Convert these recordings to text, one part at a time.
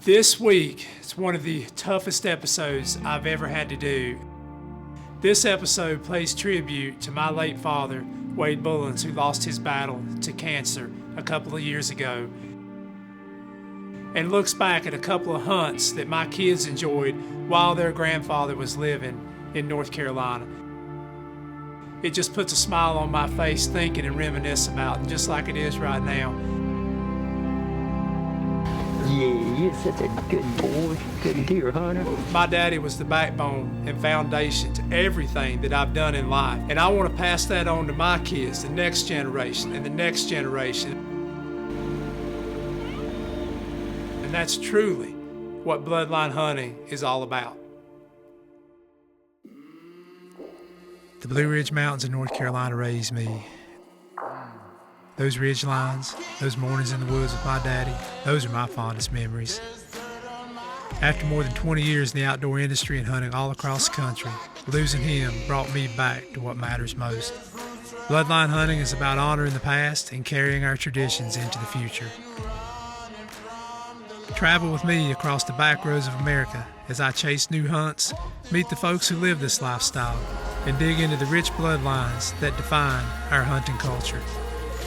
This week, it's one of the toughest episodes I've ever had to do. This episode pays tribute to my late father, Matt Bullins, who lost his battle to cancer a couple of years ago, and looks back at a couple of hunts that my kids enjoyed while their grandfather was living in North Carolina. It just puts a smile on my face thinking and reminisce about it, just like it is right now. Yeah, you're such a good boy, good deer hunter. My daddy was the backbone and foundation to everything that I've done in life. And I want to pass that on to my kids, the next generation and the next generation. And that's truly what bloodline hunting is all about. The Blue Ridge Mountains in North Carolina raised me. Those ridge lines, those mornings in the woods with my daddy, those are my fondest memories. After more than 20 years in the outdoor industry and hunting all across the country, losing him brought me back to what matters most. Bloodline hunting is about honoring the past and carrying our traditions into the future. Travel with me across the back roads of America as I chase new hunts, meet the folks who live this lifestyle, and dig into the rich bloodlines that define our hunting culture.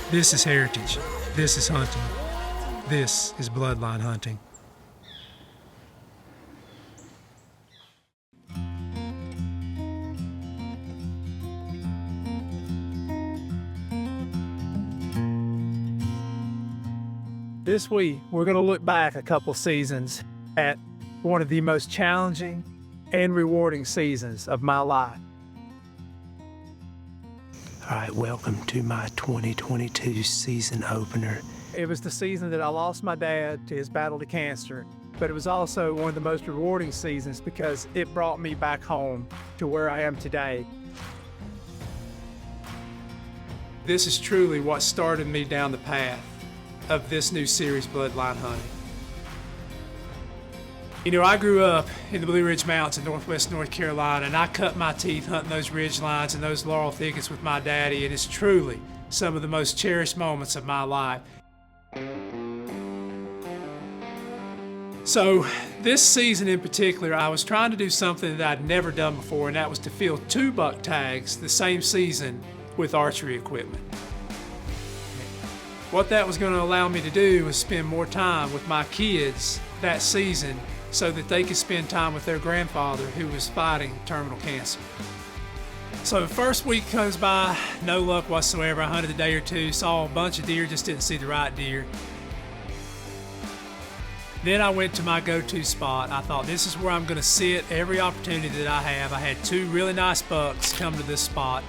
This is heritage. This is hunting. This is bloodline hunting. This week, we're going to look back a couple seasons at one of the most challenging and rewarding seasons of my life. All right, welcome to my 2022 season opener. It was the season that I lost my dad to his battle to cancer, but it was also one of the most rewarding seasons because it brought me back home to where I am today. This is truly what started me down the path of this new series, Bloodline Hunting. You know, I grew up in the Blue Ridge Mountains in northwest North Carolina, and I cut my teeth hunting those ridge lines and those laurel thickets with my daddy. It is truly some of the most cherished moments of my life. So this season in particular, I was trying to do something that I'd never done before, and that was to field 2 buck tags the same season with archery equipment. What that was going to allow me to do was spend more time with my kids that season so that they could spend time with their grandfather who was fighting terminal cancer. So the first week comes by, no luck whatsoever. I hunted a day or two, saw a bunch of deer, just didn't see the right deer. Then I went to my go-to spot. I thought, this is where I'm going to sit every opportunity that I have. I had 2 really nice bucks come to this spot.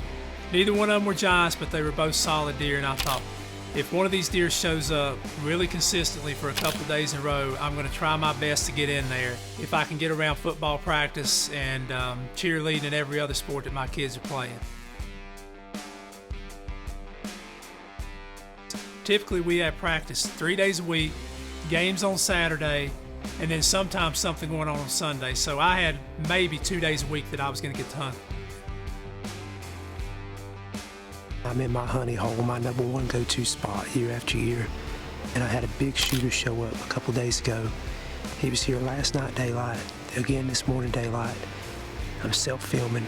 Neither one of them were giants, but they were both solid deer, and I thought, if one of these deer shows up really consistently for a couple of days in a row, I'm going to try my best to get in there. If I can get around football practice and cheerleading and every other sport that my kids are playing. Typically, we have practice 3 days a week, games on Saturday, and then sometimes something going on Sunday. So I had maybe 2 days a week that I was going to get to hunt. I'm in my honey hole, my number one go-to spot year after year. And I had a big shooter show up a couple days ago. He was here last night daylight, again this morning daylight. I'm self-filming.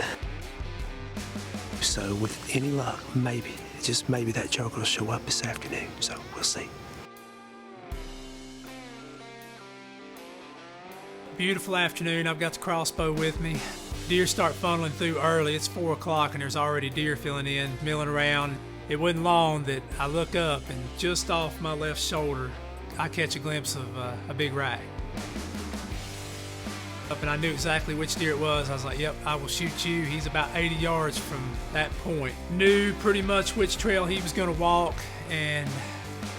So with any luck, maybe, just maybe that joker will show up this afternoon. So we'll see. Beautiful afternoon. I've got the crossbow with me. Deer start funneling through early. It's 4 o'clock and there's already deer filling in, milling around. It wasn't long that I look up and just off my left shoulder, I catch a glimpse of a big rack. Up and I knew exactly which deer it was. I was like, yep, I will shoot you. He's about 80 yards from that point. Knew pretty much which trail he was gonna walk, and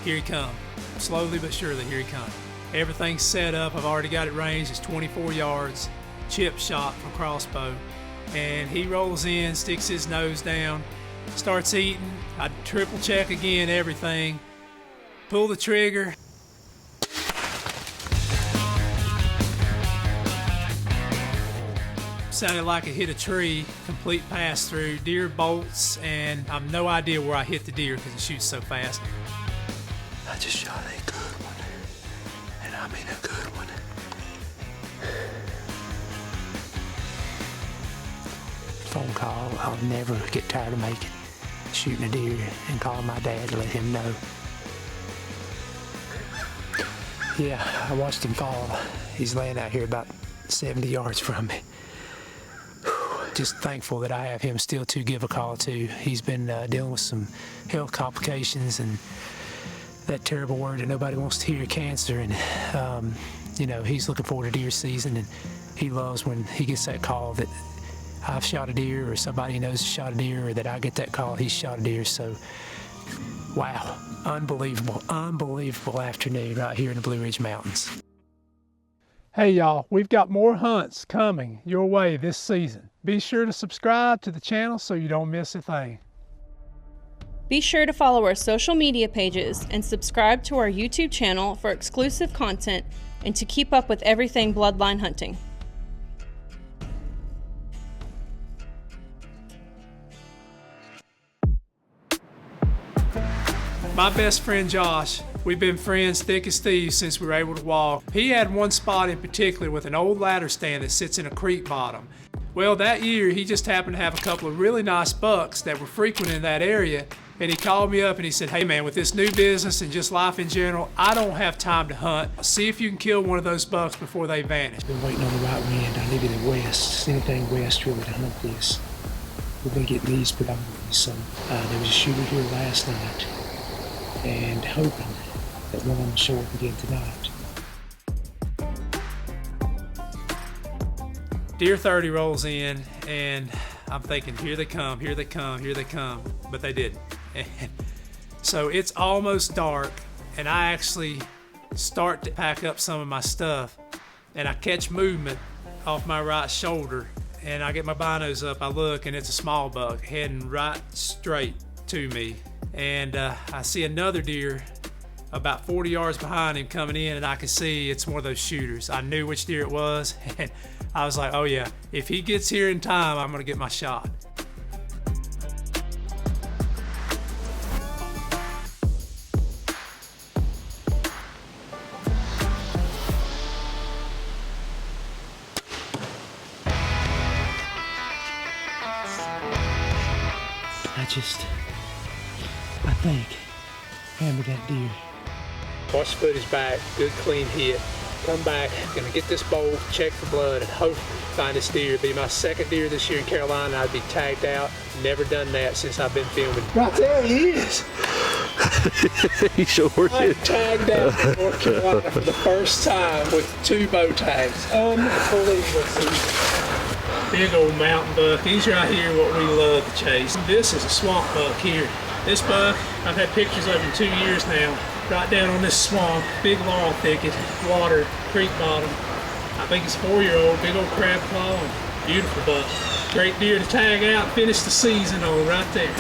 here he come. Slowly but surely, here he come. Everything's set up. I've already got it ranged. It's 24 yards. Chip shot from crossbow, and he rolls in, sticks his nose down, starts eating. I triple check again everything, pull the trigger. Sounded like it hit a tree, complete pass through, deer bolts, and I have no idea where I hit the deer because it shoots so fast. I just shot a good one, and I mean a good one. Phone call I'll never get tired of making. Shooting a deer and calling my dad to let him know. Yeah, I watched him fall. He's laying out here about 70 yards from me. Just thankful that I have him still to give a call to. He's been dealing with some health complications and that terrible word that nobody wants to hear, cancer. And, you know, he's looking forward to deer season, and he loves when he gets that call that I've shot a deer, or somebody he knows shot a deer, or that I get that call he's shot a deer. So, wow, unbelievable afternoon right here in the Blue Ridge Mountains. Hey y'all, we've got more hunts coming your way this season. Be sure to subscribe to the channel so you don't miss a thing. Be sure to follow our social media pages and subscribe to our YouTube channel for exclusive content and to keep up with everything Bloodline Hunting. My best friend Josh, we've been friends thick as thieves since we were able to walk. He had one spot in particular with an old ladder stand that sits in a creek bottom. Well, that year he just happened to have a couple of really nice bucks that were frequenting that area, and he called me up and he said, hey man, with this new business and just life in general, I don't have time to hunt. See if you can kill one of those bucks before they vanish. Been waiting on the right wind. I needed it west, anything west really to hunt this. We've been getting these predominantly, so there was a shooter here last night, and hoping that one of them will show up again tonight. Deer 30 rolls in, and I'm thinking, here they come, here they come, here they come, but they didn't. And so it's almost dark, and I actually start to pack up some of my stuff, and I catch movement off my right shoulder, and I get my binos up, I look, and it's a small buck heading right straight to me. And I see another deer about 40 yards behind him coming in, and I can see it's one of those shooters. I knew which deer it was, and I was like, oh yeah, if he gets here in time, I'm gonna get my shot. I think, hammered that deer. Watch the footage back, good clean hit. Come back, gonna get this bowl, check for blood, and hopefully find this deer. It'll be my second deer this year in Carolina. I'd be tagged out. Never done that since I've been filming. Right there he is. He sure I'm is. tagged out in North Carolina for the first time with 2 bow tags. Unbelievable. Big old mountain buck. These right here what we love to chase. This is a swamp buck here. This buck, I've had pictures of him 2 years now. Right down on this swamp, big laurel thicket, water, creek bottom. I think it's 4-year-old, big old crab claw, and beautiful buck. Great deer to tag out and finish the season on right there.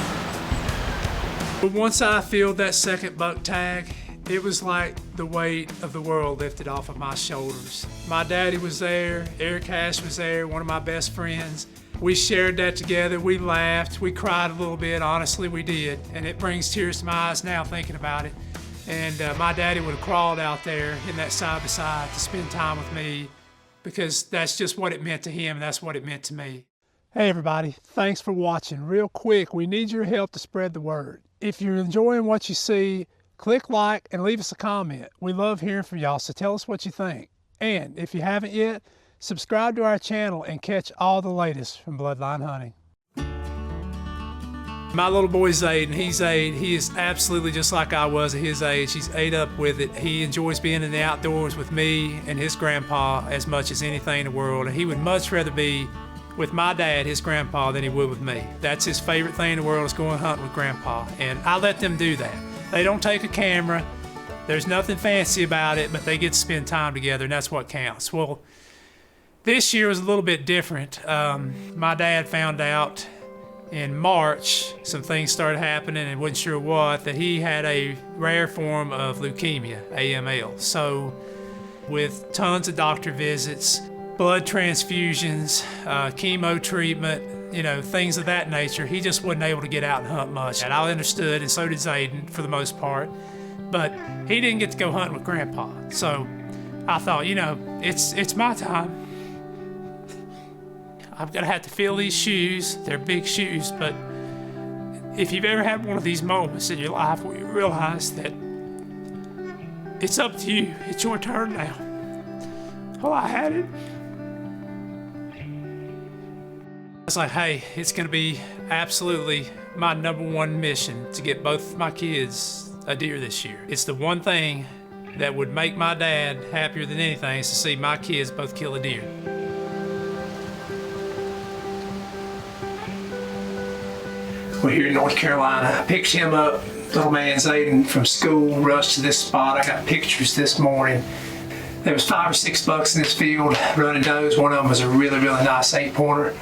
But once I filled that second buck tag, it was like the weight of the world lifted off of my shoulders. My daddy was there, Eric Hash was there, one of my best friends. We shared that together, we laughed, we cried a little bit, honestly we did. And it brings tears to my eyes now thinking about it. And my daddy would have crawled out there in that side-by-side to spend time with me, because that's just what it meant to him, and that's what it meant to me. Hey everybody, thanks for watching. Real quick, we need your help to spread the word. If you're enjoying what you see, click like and leave us a comment. We love hearing from y'all, so tell us what you think. And if you haven't yet, subscribe to our channel and catch all the latest from Bloodline Hunting. My little boy Zayden, he's 8. He is absolutely just like I was at his age. He's ate up with it. He enjoys being in the outdoors with me and his grandpa as much as anything in the world. And he would much rather be with my dad, his grandpa, than he would with me. That's his favorite thing in the world, is going hunting with grandpa. And I let them do that. They don't take a camera. There's nothing fancy about it, but they get to spend time together, and that's what counts. Well, this year was a little bit different. My dad found out in March, some things started happening and wasn't sure what, that he had a rare form of leukemia, AML. So with tons of doctor visits, blood transfusions, chemo treatment, you know, things of that nature, he just wasn't able to get out and hunt much. And I understood, and so did Zayden for the most part, but he didn't get to go hunting with grandpa. So I thought, you know, it's my time. I'm gonna have to fill these shoes. They're big shoes, but if you've ever had one of these moments in your life where you realize that it's up to you, it's your turn now. Well, I had it. I was like, hey, it's gonna be absolutely my #1 mission to get both my kids a deer this year. It's the one thing that would make my dad happier than anything, is to see my kids both kill a deer. We're here in North Carolina. I picked him up, little man Zayden, from school, rushed to this spot. I got pictures this morning. There was 5 or 6 bucks in this field running does. One of them was a really, really nice 8-pointer.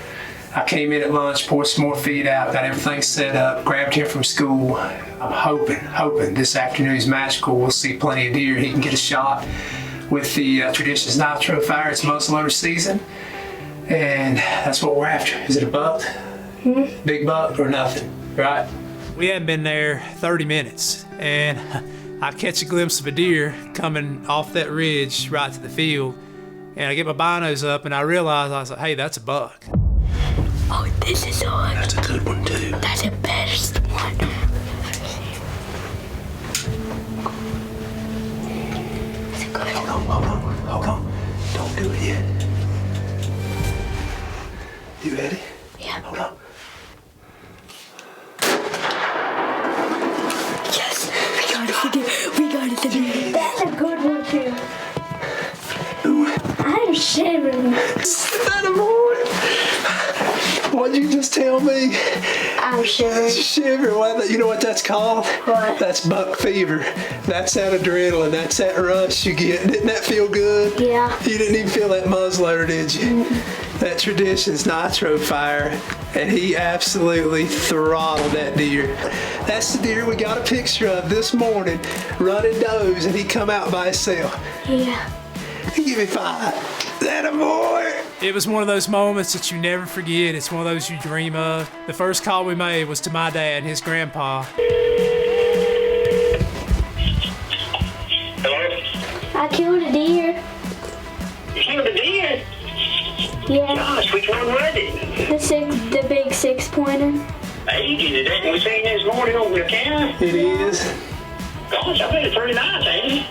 I came in at lunch, poured some more feed out, got everything set up, grabbed him from school. I'm hoping this afternoon's magical. We'll see plenty of deer. He can get a shot with the Traditions Nitro Fire. It's muzzleloader season, and that's what we're after. Is it a buck? Big buck or nothing, right? We hadn't been there 30 minutes, and I catch a glimpse of a deer coming off that ridge right to the field, and I get my binos up, and I realize, I was like, hey, that's a buck. Oh, this is on. That's a good one, too. That's a best one. It's a good one. Hold on. Don't do it yet. You ready? Yeah. Hold on. Yes, we got it today. That's a good one too. Ooh. I'm shivering. That boy. What'd you just tell me? I'm shivering. Shiver. You know what that's called? What? That's buck fever. That's that adrenaline. That's that rush you get. Didn't that feel good? Yeah. You didn't even feel that muzzleloader, did you? That Traditions Nitro Fire, and he absolutely throttled that deer. That's the deer we got a picture of this morning, running does, and he come out by himself. Yeah. Give me 5. That a boy. It was one of those moments that you never forget. It's one of those you dream of. The first call we made was to my dad and his grandpa. I killed a deer. You killed a deer? Yeah. Gosh, which one was it? The big 6-pointer. Hey, is that what we seen this morning over the counter? It is. Gosh, I bet it's pretty nice, ain't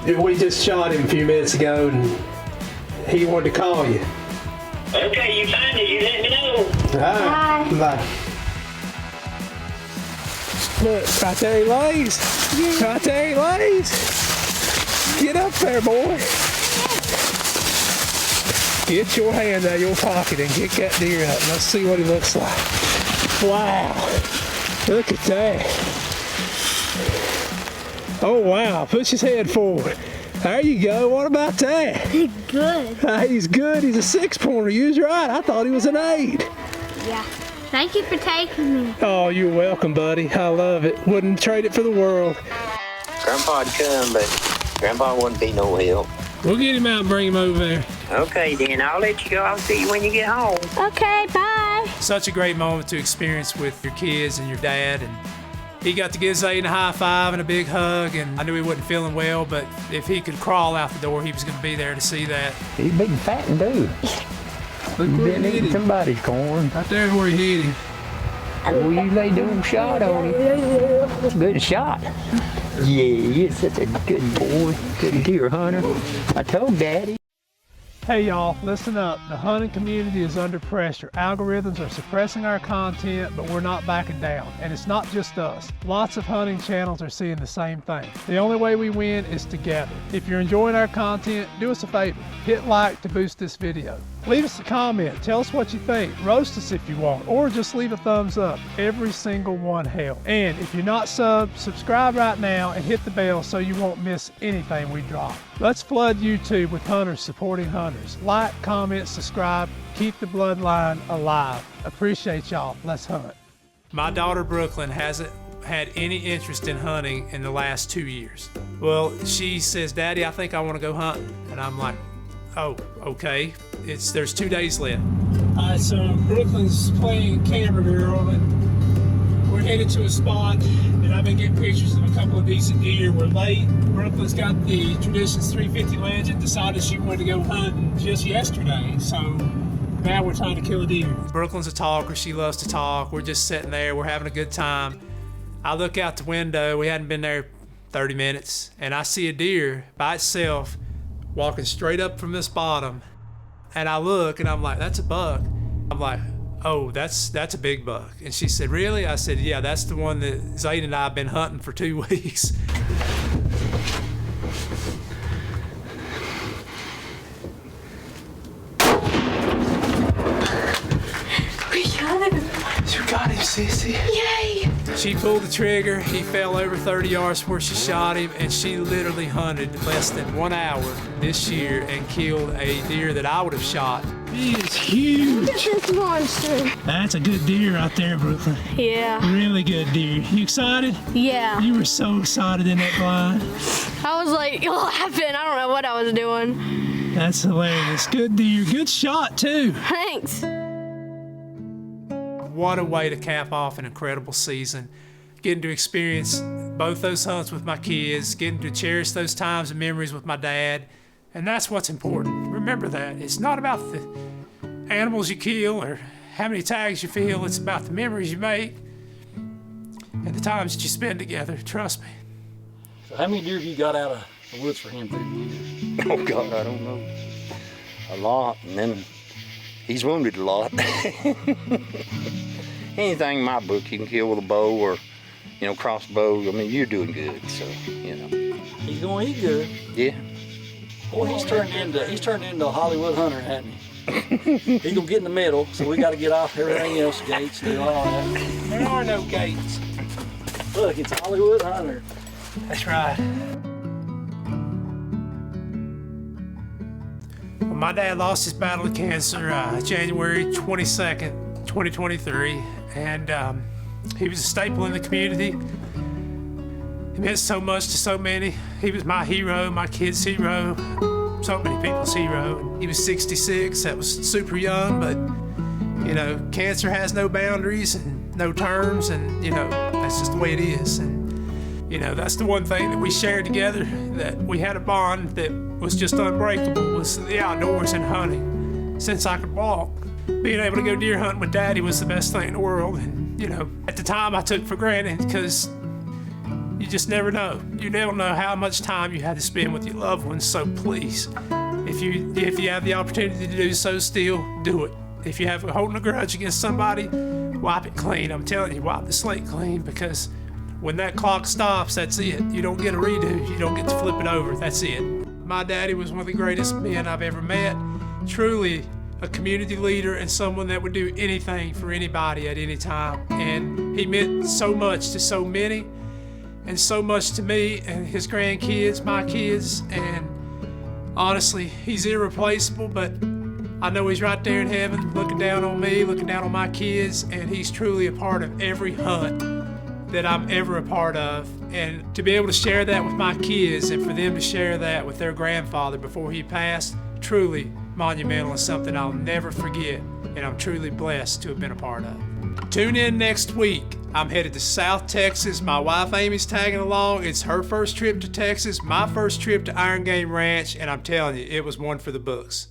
it? We just shot him a few minutes ago, and he wanted to call you. Okay, you find it, you let me know. All right. Bye. Look, right there he lays. Right there he lays. Get up there, boy. Get your hand out of your pocket and get that deer up. Let's see what he looks like. Wow. Look at that. Oh, wow. Push his head forward. There you go. What about that? Good. He's good. He's a 6-pointer. You was right. I thought he was an 8. Yeah. Thank you for taking me. Oh, you're welcome, buddy. I love it. Wouldn't trade it for the world. Grandpa'd come, but Grandpa wouldn't be no help. We'll get him out and bring him over there. Okay, then, I'll let you go. I'll see you when you get home. Okay, bye. Such a great moment to experience with your kids and your dad. And he got to give Zayden a high five and a big hug. And I knew he wasn't feeling well, but if he could crawl out the door, he was going to be there to see that. He's big and fat and dude. He's been eating somebody's corn. Right there where he hit him. Oh, you laid the old shot on him. It's a good shot. Yeah, you're such a good boy. Good deer hunter. I told Daddy. Hey y'all, listen up. The hunting community is under pressure. Algorithms are suppressing our content, but we're not backing down. And it's not just us. Lots of hunting channels are seeing the same thing. The only way we win is together. If you're enjoying our content, do us a favor. Hit like to boost this video. Leave us a comment. Tell us what you think. Roast us if you want, or just leave a thumbs up. Every single one helps. And if you're not subbed, subscribe right now and hit the bell so you won't miss anything we drop. Let's flood YouTube with hunters supporting hunters. Like, comment, subscribe. Keep the bloodline alive. Appreciate y'all. Let's hunt. My daughter Brooklyn hasn't had any interest in hunting in the last 2 years. Well, she says, Daddy, I think I want to go hunting. And I'm like, oh, okay. There's 2 days left. Alright, so Brooklyn's playing camera girl, and We're headed to a spot that I've been getting pictures of a couple of decent deer. We're late. Brooklyn's got the Traditions 350 Legend, decided she wanted to go hunting just yesterday, so now we're trying to kill a deer. Brooklyn's a talker. She loves to talk. We're just sitting there. We're having a good time. I look out the window. We hadn't been there 30 minutes, and I see a deer by itself walking straight up from this bottom. And I look, and I'm like, that's a buck. I'm like, oh, that's a big buck. And she said, really? I said, yeah, that's the one that Zayden and I have been hunting for 2 weeks. We got him. You got him, sissy. Yay. She pulled the trigger. He fell over 30 yards where she shot him, and she literally hunted less than 1 hour this year and killed a deer that I would have shot. He is huge. Look at this monster. That's a good deer out there, Brooklyn. Yeah. Really good deer. You excited? Yeah. You were so excited in that blind. I was like laughing. I don't know what I was doing. That's hilarious. Good deer. Good shot, too. Thanks. What a way to cap off an incredible season. Getting to experience both those hunts with my kids, getting to cherish those times and memories with my dad. And that's what's important. Remember that. It's not about the animals you kill or how many tags you feel. It's about the memories you make and the times that you spend together. Trust me. So how many deer have you got out of the woods for him through the years? Oh God, I don't know. A lot, and then he's wounded a lot. Anything in my book you can kill with a bow or, crossbow. I mean, you're doing good, so, He's gonna eat good. Yeah. Boy, he's turned into a Hollywood hunter, hasn't he? He's gonna get in the middle, so we gotta get off everything else, gates, do all that. There are no gates. Look, it's a Hollywood hunter. That's right. Well, my dad lost his battle with cancer January 22nd, 2023, and he was a staple in the community. He meant so much to so many. He was my hero, my kid's hero, so many people's hero. He was 66, that was super young, but cancer has no boundaries and no terms, and that's just the way it is. And that's the one thing that we shared together, that we had a bond that was just unbreakable, was the outdoors and hunting. Since I could walk, being able to go deer hunting with Daddy was the best thing in the world. And at the time I took for granted, because you just never know. You never know how much time you had to spend with your loved ones. So please, if you have the opportunity to do so, still do it. If you have holding a grudge against somebody, wipe it clean. I'm telling you, wipe the slate clean, because when that clock stops, that's it. You don't get a redo. You don't get to flip it over. That's it. My daddy was one of the greatest men I've ever met. Truly a community leader and someone that would do anything for anybody at any time. And he meant so much to so many, and so much to me and his grandkids, my kids. And honestly, he's irreplaceable, but I know he's right there in heaven looking down on me, looking down on my kids, and he's truly a part of every hunt that I'm ever a part of. And to be able to share that with my kids, and for them to share that with their grandfather before he passed, truly monumental, and something I'll never forget, and I'm truly blessed to have been a part of. Tune in next week. I'm headed to South Texas. My wife Amy's tagging along. It's her first trip to Texas, my first trip to Iron Game Ranch, and I'm telling you, it was one for the books.